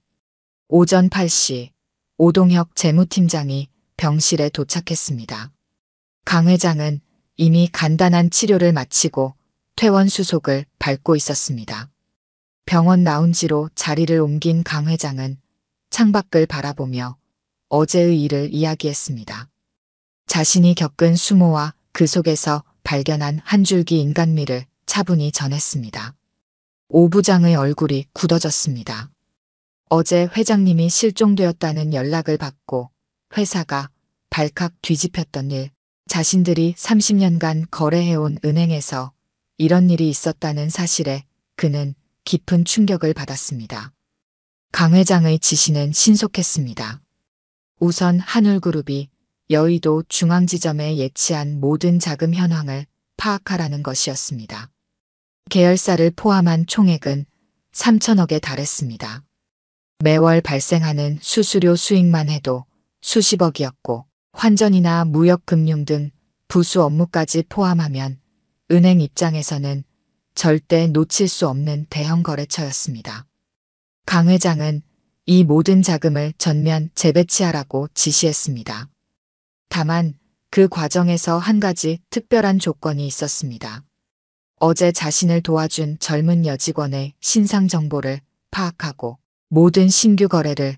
오전 8시 오동혁 재무팀장이 병실에 도착했습니다. 강 회장은 이미 간단한 치료를 마치고 퇴원 수속을 밟고 있었습니다. 병원 라운지로 자리를 옮긴 강 회장은 창밖을 바라보며 어제의 일을 이야기했습니다. 자신이 겪은 수모와 그 속에서 발견한 한 줄기 인간미를 차분히 전했습니다. 오 부장의 얼굴이 굳어졌습니다. 어제 회장님이 실종되었다는 연락을 받고 회사가 발칵 뒤집혔던 일, 자신들이 30년간 거래해온 은행에서 이런 일이 있었다는 사실에 그는 깊은 충격을 받았습니다. 강 회장의 지시는 신속했습니다. 우선 한울그룹이 여의도 중앙지점에 예치한 모든 자금 현황을 파악하라는 것이었습니다. 계열사를 포함한 총액은 3천억에 달했습니다. 매월 발생하는 수수료 수익만 해도 수십억이었고 환전이나 무역금융 등 부수 업무까지 포함하면 은행 입장에서는 절대 놓칠 수 없는 대형 거래처였습니다. 강 회장은 이 모든 자금을 전면 재배치하라고 지시했습니다. 다만 그 과정에서 한 가지 특별한 조건이 있었습니다. 어제 자신을 도와준 젊은 여직원의 신상 정보를 파악하고 모든 신규 거래를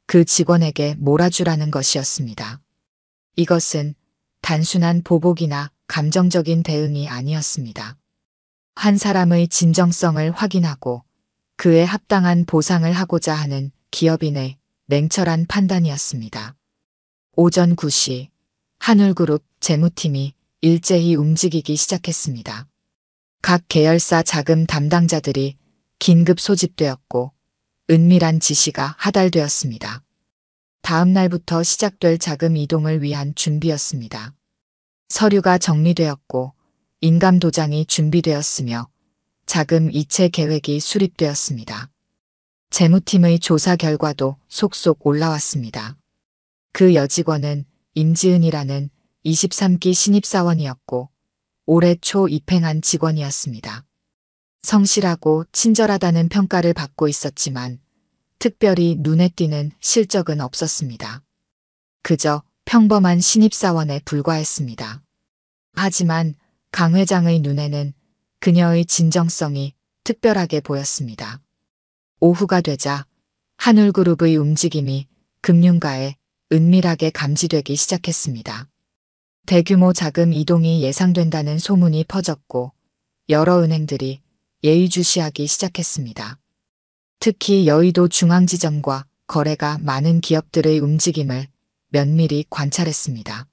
그 직원에게 몰아주라는 것이었습니다. 이것은 단순한 보복이나 감정적인 대응이 아니었습니다. 한 사람의 진정성을 확인하고 그에 합당한 보상을 하고자 하는 기업인의 냉철한 판단이었습니다. 오전 9시 한울그룹 재무팀이 일제히 움직이기 시작했습니다. 각 계열사 자금 담당자들이 긴급 소집되었고 은밀한 지시가 하달되었습니다. 다음 날부터 시작될 자금 이동을 위한 준비였습니다. 서류가 정리되었고 인감 도장이 준비되었으며 자금 이체 계획이 수립되었습니다. 재무팀의 조사 결과도 속속 올라왔습니다. 그 여직원은 임지은이라는 23기 신입사원이었고 올해 초 입행한 직원이었습니다. 성실하고 친절하다는 평가를 받고 있었지만 특별히 눈에 띄는 실적은 없었습니다. 그저 평범한 신입사원에 불과했습니다. 하지만 강 회장의 눈에는 그녀의 진정성이 특별하게 보였습니다. 오후가 되자 한울그룹의 움직임이 금융가에 은밀하게 감지되기 시작했습니다. 대규모 자금 이동이 예상된다는 소문이 퍼졌고 여러 은행들이 예의주시하기 시작했습니다. 특히 여의도 중앙지점과 거래가 많은 기업들의 움직임을 면밀히 관찰했습니다.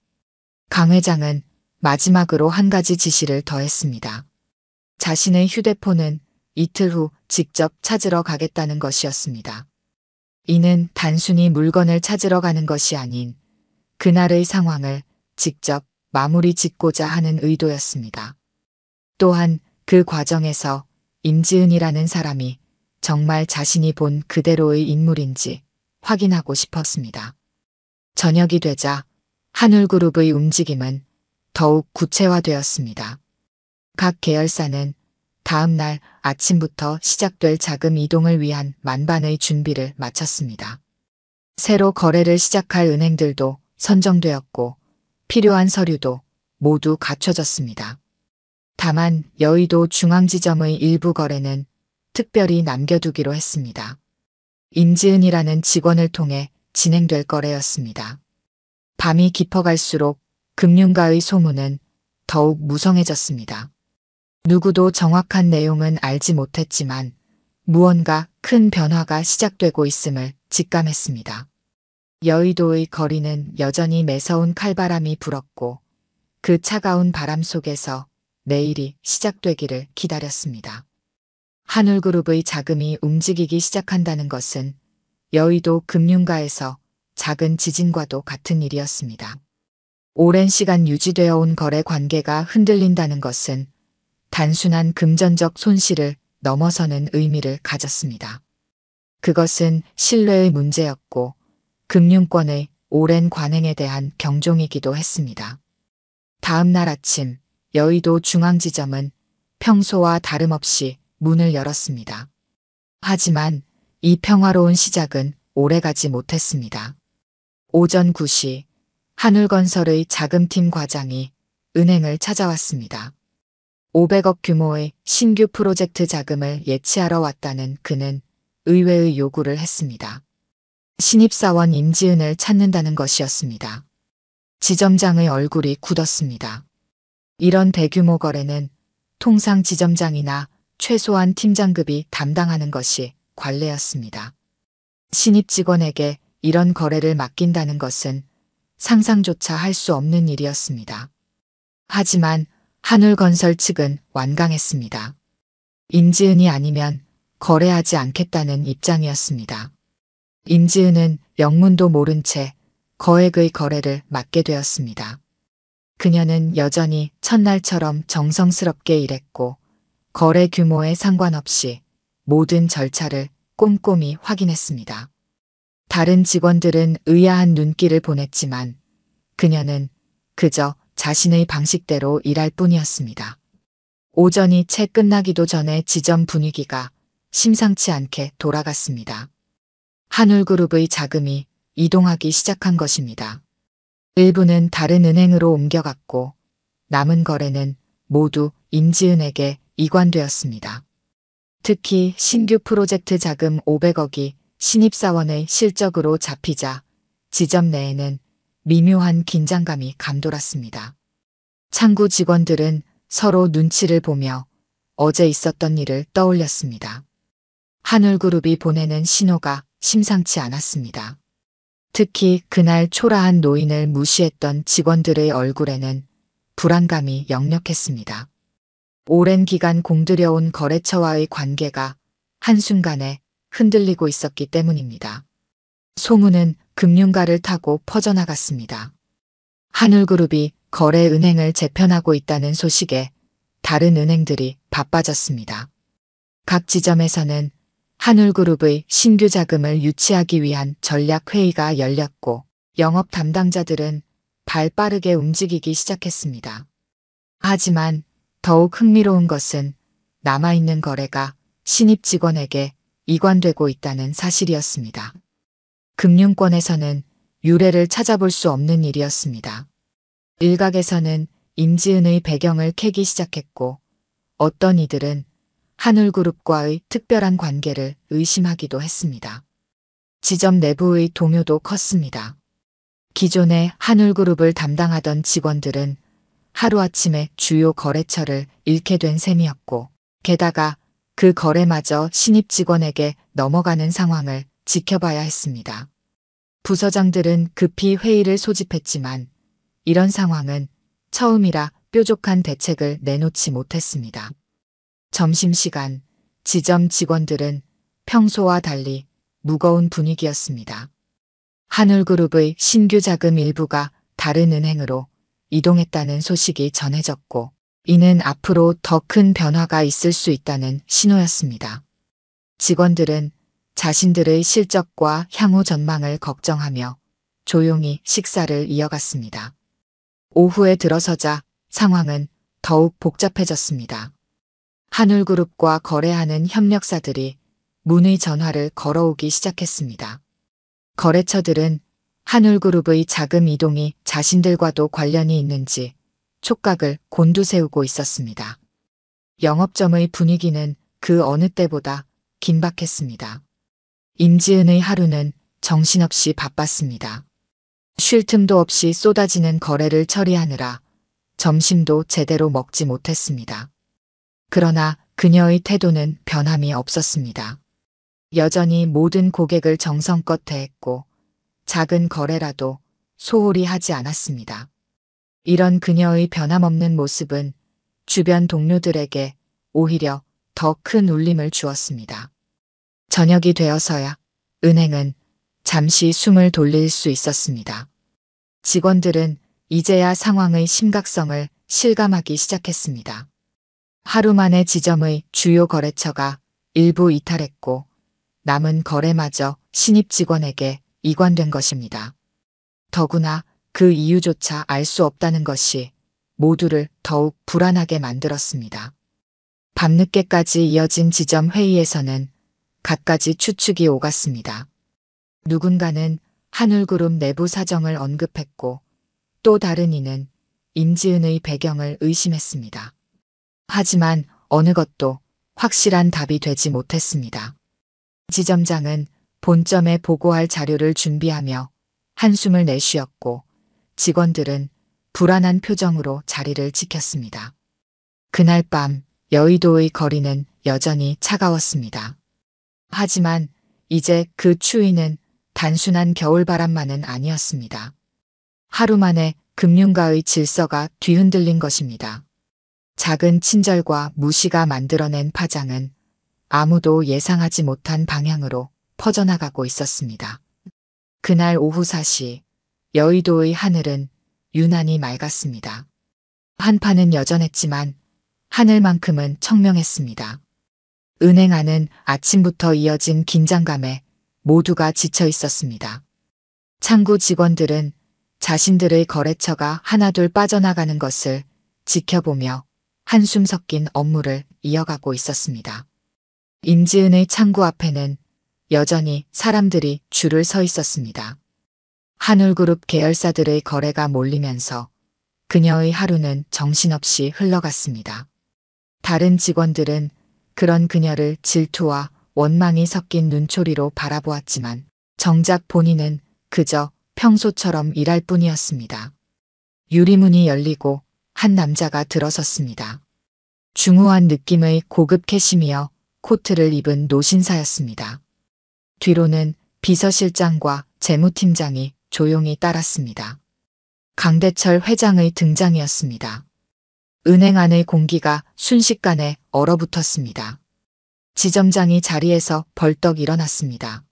강 회장은 마지막으로 한 가지 지시를 더했습니다. 자신의 휴대폰은 이틀 후 직접 찾으러 가겠다는 것이었습니다. 이는 단순히 물건을 찾으러 가는 것이 아닌 그날의 상황을 직접 마무리 짓고자 하는 의도였습니다. 또한 그 과정에서 임지은이라는 사람이 정말 자신이 본 그대로의 인물인지 확인하고 싶었습니다. 저녁이 되자 한울그룹의 움직임은 더욱 구체화되었습니다. 각 계열사는 다음 날 아침부터 시작될 자금 이동을 위한 만반의 준비를 마쳤습니다. 새로 거래를 시작할 은행들도 선정되었고 필요한 서류도 모두 갖춰졌습니다. 다만 여의도 중앙지점의 일부 거래는 특별히 남겨두기로 했습니다. 임지은이라는 직원을 통해 진행될 거래였습니다. 밤이 깊어갈수록 금융가의 소문은 더욱 무성해졌습니다. 누구도 정확한 내용은 알지 못했지만 무언가 큰 변화가 시작되고 있음을 직감했습니다. 여의도의 거리는 여전히 매서운 칼바람이 불었고 그 차가운 바람 속에서 내일이 시작되기를 기다렸습니다. 한울그룹의 자금이 움직이기 시작한다는 것은 여의도 금융가에서 작은 지진과도 같은 일이었습니다. 오랜 시간 유지되어 온 거래 관계가 흔들린다는 것은 단순한 금전적 손실을 넘어서는 의미를 가졌습니다. 그것은 신뢰의 문제였고 금융권의 오랜 관행에 대한 경종이기도 했습니다. 다음 날 아침 여의도 중앙지점은 평소와 다름없이 문을 열었습니다. 하지만 이 평화로운 시작은 오래가지 못했습니다. 오전 9시 한울건설의 자금팀 과장이 은행을 찾아왔습니다. 500억 규모의 신규 프로젝트 자금을 예치하러 왔다는 그는 의외의 요구를 했습니다. 신입사원 임지은을 찾는다는 것이었습니다. 지점장의 얼굴이 굳었습니다. 이런 대규모 거래는 통상 지점장이나 최소한 팀장급이 담당하는 것이 관례였습니다. 신입 직원에게 이런 거래를 맡긴다는 것은 상상조차 할 수 없는 일이었습니다. 하지만 한울건설 측은 완강했습니다. 임지은이 아니면 거래하지 않겠다는 입장이었습니다. 임지은은 영문도 모른 채 거액의 거래를 맡게 되었습니다. 그녀는 여전히 첫날처럼 정성스럽게 일했고 거래 규모에 상관없이 모든 절차를 꼼꼼히 확인했습니다. 다른 직원들은 의아한 눈길을 보냈지만 그녀는 그저 자신의 방식대로 일할 뿐이었습니다. 오전이 채 끝나기도 전에 지점 분위기가 심상치 않게 돌아갔습니다. 한울그룹의 자금이 이동하기 시작한 것입니다. 일부는 다른 은행으로 옮겨갔고 남은 거래는 모두 임지은에게 이관되었습니다. 특히 신규 프로젝트 자금 500억이 신입사원의 실적으로 잡히자 지점 내에는 미묘한 긴장감이 감돌았습니다. 창구 직원들은 서로 눈치를 보며 어제 있었던 일을 떠올렸습니다. 한울그룹이 보내는 신호가 심상치 않았습니다. 특히 그날 초라한 노인을 무시했던 직원들의 얼굴에는 불안감이 역력했습니다. 오랜 기간 공들여온 거래처와의 관계가 한순간에 흔들리고 있었기 때문입니다. 소문은 금융가를 타고 퍼져나갔습니다. 한울그룹이 거래은행을 재편하고 있다는 소식에 다른 은행들이 바빠졌습니다. 각 지점에서는 한울그룹의 신규 자금을 유치하기 위한 전략회의가 열렸고 영업 담당자들은 발 빠르게 움직이기 시작했습니다. 하지만 더욱 흥미로운 것은 남아있는 거래가 신입 직원에게 이관되고 있다는 사실이었습니다. 금융권에서는 유례를 찾아볼 수 없는 일이었습니다. 일각에서는 임지은의 배경을 캐기 시작했고 어떤 이들은 한울그룹과의 특별한 관계를 의심하기도 했습니다. 지점 내부의 동요도 컸습니다. 기존에 한울그룹을 담당하던 직원들은 하루아침에 주요 거래처를 잃게 된 셈이었고 게다가 그 거래마저 신입 직원에게 넘어가는 상황을 지켜봐야 했습니다. 부서장들은 급히 회의를 소집했지만 이런 상황은 처음이라 뾰족한 대책을 내놓지 못했습니다. 점심시간 지점 직원들은 평소와 달리 무거운 분위기였습니다. 한울그룹의 신규 자금 일부가 다른 은행으로 이동했다는 소식이 전해졌고 이는 앞으로 더 큰 변화가 있을 수 있다는 신호였습니다. 직원들은 자신들의 실적과 향후 전망을 걱정하며 조용히 식사를 이어갔습니다. 오후에 들어서자 상황은 더욱 복잡해졌습니다. 한울그룹과 거래하는 협력사들이 문의 전화를 걸어오기 시작했습니다. 거래처들은 한울그룹의 자금 이동이 자신들과도 관련이 있는지 촉각을 곤두세우고 있었습니다. 영업점의 분위기는 그 어느 때보다 긴박했습니다. 임지은의 하루는 정신없이 바빴습니다. 쉴 틈도 없이 쏟아지는 거래를 처리하느라 점심도 제대로 먹지 못했습니다. 그러나 그녀의 태도는 변함이 없었습니다. 여전히 모든 고객을 정성껏 대했고 작은 거래라도 소홀히 하지 않았습니다. 이런 그녀의 변함없는 모습은 주변 동료들에게 오히려 더 큰 울림을 주었습니다. 저녁이 되어서야 은행은 잠시 숨을 돌릴 수 있었습니다. 직원들은 이제야 상황의 심각성을 실감하기 시작했습니다. 하루 만에 지점의 주요 거래처가 일부 이탈했고 남은 거래마저 신입 직원에게 이관된 것입니다. 더구나 그 이유조차 알 수 없다는 것이 모두를 더욱 불안하게 만들었습니다. 밤늦게까지 이어진 지점 회의에서는 갖가지 추측이 오갔습니다. 누군가는 한울그룹 내부 사정을 언급했고 또 다른 이는 임지은의 배경을 의심했습니다. 하지만 어느 것도 확실한 답이 되지 못했습니다. 지점장은 본점에 보고할 자료를 준비하며 한숨을 내쉬었고 직원들은 불안한 표정으로 자리를 지켰습니다. 그날 밤 여의도의 거리는 여전히 차가웠습니다. 하지만 이제 그 추위는 단순한 겨울바람만은 아니었습니다. 하루 만에 금융가의 질서가 뒤흔들린 것입니다. 작은 친절과 무시가 만들어낸 파장은 아무도 예상하지 못한 방향으로 퍼져나가고 있었습니다. 그날 오후 4시 여의도의 하늘은 유난히 맑았습니다. 한파는 여전했지만 하늘만큼은 청명했습니다. 은행 안은 아침부터 이어진 긴장감에 모두가 지쳐 있었습니다. 창구 직원들은 자신들의 거래처가 하나둘 빠져나가는 것을 지켜보며 한숨 섞인 업무를 이어가고 있었습니다. 임지은의 창구 앞에는 여전히 사람들이 줄을 서 있었습니다. 한울그룹 계열사들의 거래가 몰리면서 그녀의 하루는 정신없이 흘러갔습니다. 다른 직원들은 그런 그녀를 질투와 원망이 섞인 눈초리로 바라보았지만 정작 본인은 그저 평소처럼 일할 뿐이었습니다. 유리문이 열리고 한 남자가 들어섰습니다. 중후한 느낌의 고급 캐시미어 코트를 입은 노신사였습니다. 뒤로는 비서실장과 재무팀장이 조용히 따랐습니다. 강대철 회장의 등장이었습니다. 은행 안의 공기가 순식간에 얼어붙었습니다. 지점장이 자리에서 벌떡 일어났습니다.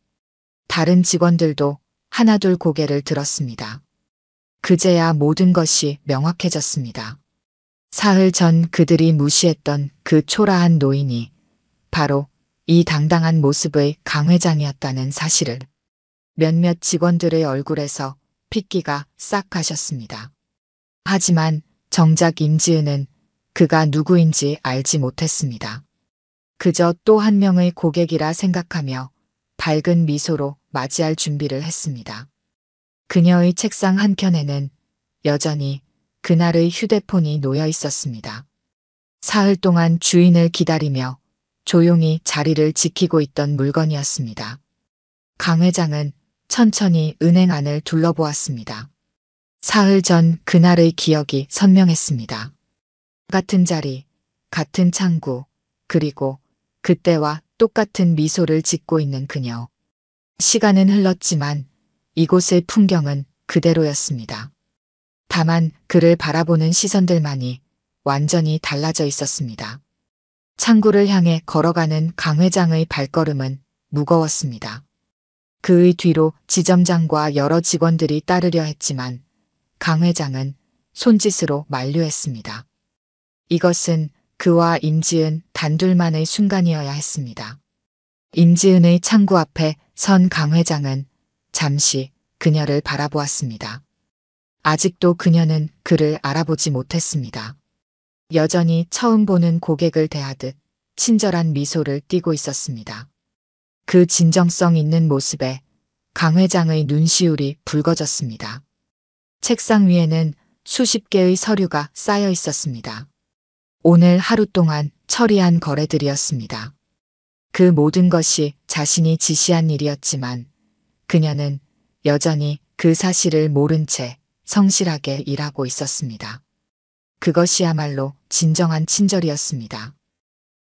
다른 직원들도 하나둘 고개를 들었습니다. 그제야 모든 것이 명확해졌습니다. 사흘 전 그들이 무시했던 그 초라한 노인이 바로 이 당당한 모습의 강 회장이었다는 사실을 몇몇 직원들의 얼굴에서 핏기가 싹 가셨습니다. 하지만 정작 임지은은 그가 누구인지 알지 못했습니다. 그저 또 한 명의 고객이라 생각하며 밝은 미소로 맞이할 준비를 했습니다. 그녀의 책상 한켠에는 여전히 그날의 휴대폰이 놓여 있었습니다. 사흘 동안 주인을 기다리며 조용히 자리를 지키고 있던 물건이었습니다. 강 회장은 천천히 은행 안을 둘러보았습니다. 사흘 전 그날의 기억이 선명했습니다. 같은 자리, 같은 창구, 그리고 그때와 똑같은 미소를 짓고 있는 그녀. 시간은 흘렀지만 이곳의 풍경은 그대로였습니다. 다만 그를 바라보는 시선들만이 완전히 달라져 있었습니다. 창구를 향해 걸어가는 강 회장의 발걸음은 무거웠습니다. 그의 뒤로 지점장과 여러 직원들이 따르려 했지만 강 회장은 손짓으로 만류했습니다. 이것은 그와 임지은 단둘만의 순간이어야 했습니다. 임지은의 창구 앞에 선 강 회장은 잠시 그녀를 바라보았습니다. 아직도 그녀는 그를 알아보지 못했습니다. 여전히 처음 보는 고객을 대하듯 친절한 미소를 띠고 있었습니다. 그 진정성 있는 모습에 강 회장의 눈시울이 붉어졌습니다. 책상 위에는 수십 개의 서류가 쌓여 있었습니다. 오늘 하루 동안 처리한 거래들이었습니다. 그 모든 것이 자신이 지시한 일이었지만 그녀는 여전히 그 사실을 모른 채 성실하게 일하고 있었습니다. 그것이야말로 진정한 친절이었습니다.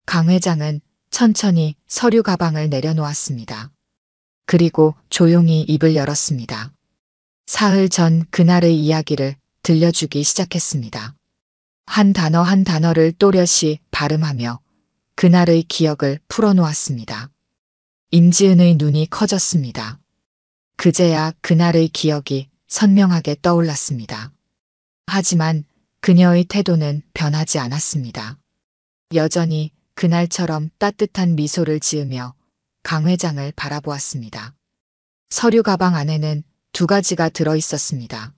강 회장은 천천히 서류 가방을 내려놓았습니다. 그리고 조용히 입을 열었습니다. 사흘 전 그날의 이야기를 들려주기 시작했습니다. 한 단어 한 단어를 또렷이 발음하며 그날의 기억을 풀어놓았습니다. 임지은의 눈이 커졌습니다. 그제야 그날의 기억이 선명하게 떠올랐습니다. 하지만 그녀의 태도는 변하지 않았습니다. 여전히 그날처럼 따뜻한 미소를 지으며 강 회장을 바라보았습니다. 서류 가방 안에는 두 가지가 들어 있었습니다.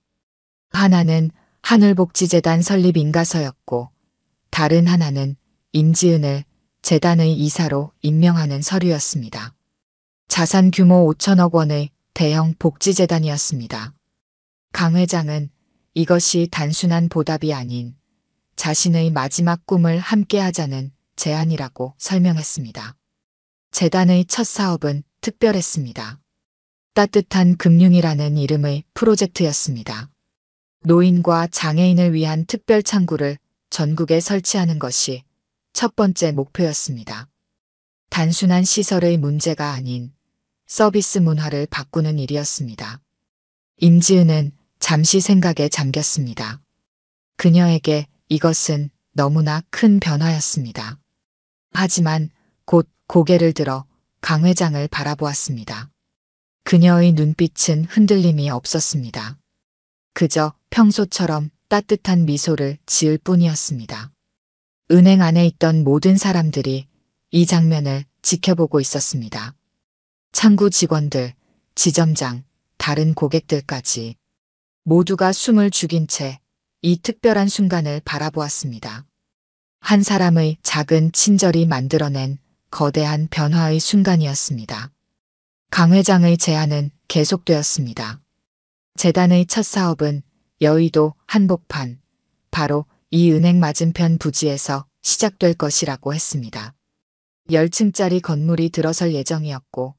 하나는 하늘복지재단 설립 인가서였고 다른 하나는 임지은을 재단의 이사로 임명하는 서류였습니다. 자산 규모 5천억 원의 대형 복지재단이었습니다. 강 회장은 이것이 단순한 보답이 아닌 자신의 마지막 꿈을 함께하자는 제안이라고 설명했습니다. 재단의 첫 사업은 특별했습니다. 따뜻한 금융이라는 이름의 프로젝트였습니다. 노인과 장애인을 위한 특별 창구를 전국에 설치하는 것이 첫 번째 목표였습니다. 단순한 시설의 문제가 아닌 서비스 문화를 바꾸는 일이었습니다. 임지은은 잠시 생각에 잠겼습니다. 그녀에게 이것은 너무나 큰 변화였습니다. 하지만 곧 고개를 들어 강 회장을 바라보았습니다. 그녀의 눈빛은 흔들림이 없었습니다. 그저 평소처럼 따뜻한 미소를 지을 뿐이었습니다. 은행 안에 있던 모든 사람들이 이 장면을 지켜보고 있었습니다. 창구 직원들, 지점장, 다른 고객들까지 모두가 숨을 죽인 채 이 특별한 순간을 바라보았습니다. 한 사람의 작은 친절이 만들어낸 거대한 변화의 순간이었습니다. 강 회장의 제안은 계속되었습니다. 재단의 첫 사업은 여의도 한복판, 바로 이 은행 맞은편 부지에서 시작될 것이라고 했습니다. 10층짜리 건물이 들어설 예정이었고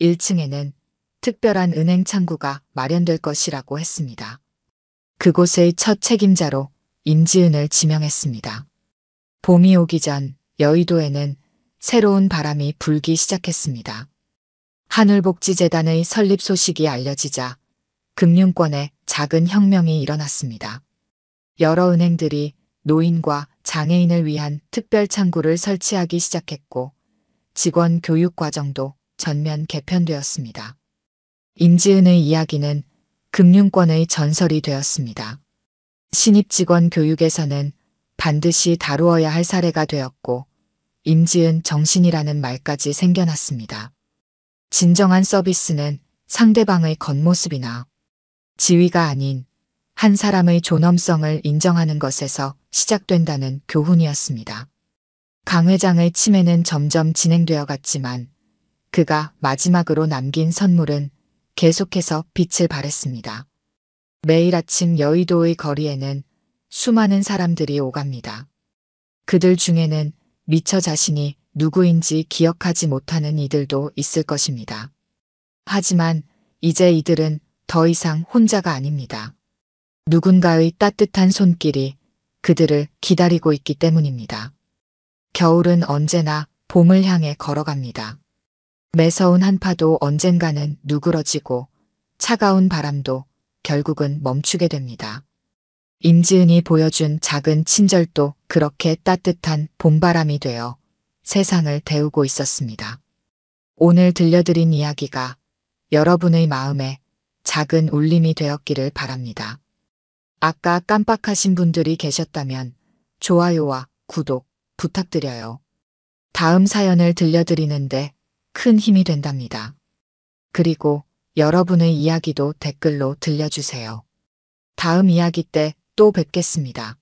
1층에는 특별한 은행 창구가 마련될 것이라고 했습니다. 그곳의 첫 책임자로 임지은을 지명했습니다. 봄이 오기 전 여의도에는 새로운 바람이 불기 시작했습니다. 한울복지재단의 설립 소식이 알려지자 금융권에 작은 혁명이 일어났습니다. 여러 은행들이 노인과 장애인을 위한 특별 창구를 설치하기 시작했고 직원 교육 과정도 전면 개편되었습니다. 임지은의 이야기는 금융권의 전설이 되었습니다. 신입 직원 교육에서는 반드시 다루어야 할 사례가 되었고 임지은 정신이라는 말까지 생겨났습니다. 진정한 서비스는 상대방의 겉모습이나 지위가 아닌 한 사람의 존엄성을 인정하는 것에서 시작된다는 교훈이었습니다. 강 회장의 치매는 점점 진행되어 갔지만 그가 마지막으로 남긴 선물은 계속해서 빛을 발했습니다. 매일 아침 여의도의 거리에는 수많은 사람들이 오갑니다. 그들 중에는 미처 자신이 누구인지 기억하지 못하는 이들도 있을 것입니다. 하지만 이제 이들은 더 이상 혼자가 아닙니다. 누군가의 따뜻한 손길이 그들을 기다리고 있기 때문입니다. 겨울은 언제나 봄을 향해 걸어갑니다. 매서운 한파도 언젠가는 누그러지고 차가운 바람도 결국은 멈추게 됩니다. 임지은이 보여준 작은 친절도 그렇게 따뜻한 봄바람이 되어 세상을 데우고 있었습니다. 오늘 들려드린 이야기가 여러분의 마음에 작은 울림이 되었기를 바랍니다. 아까 깜빡하신 분들이 계셨다면 좋아요와 구독 부탁드려요. 다음 사연을 들려드리는데 큰 힘이 된답니다. 그리고 여러분의 이야기도 댓글로 들려주세요. 다음 이야기 때 또 뵙겠습니다.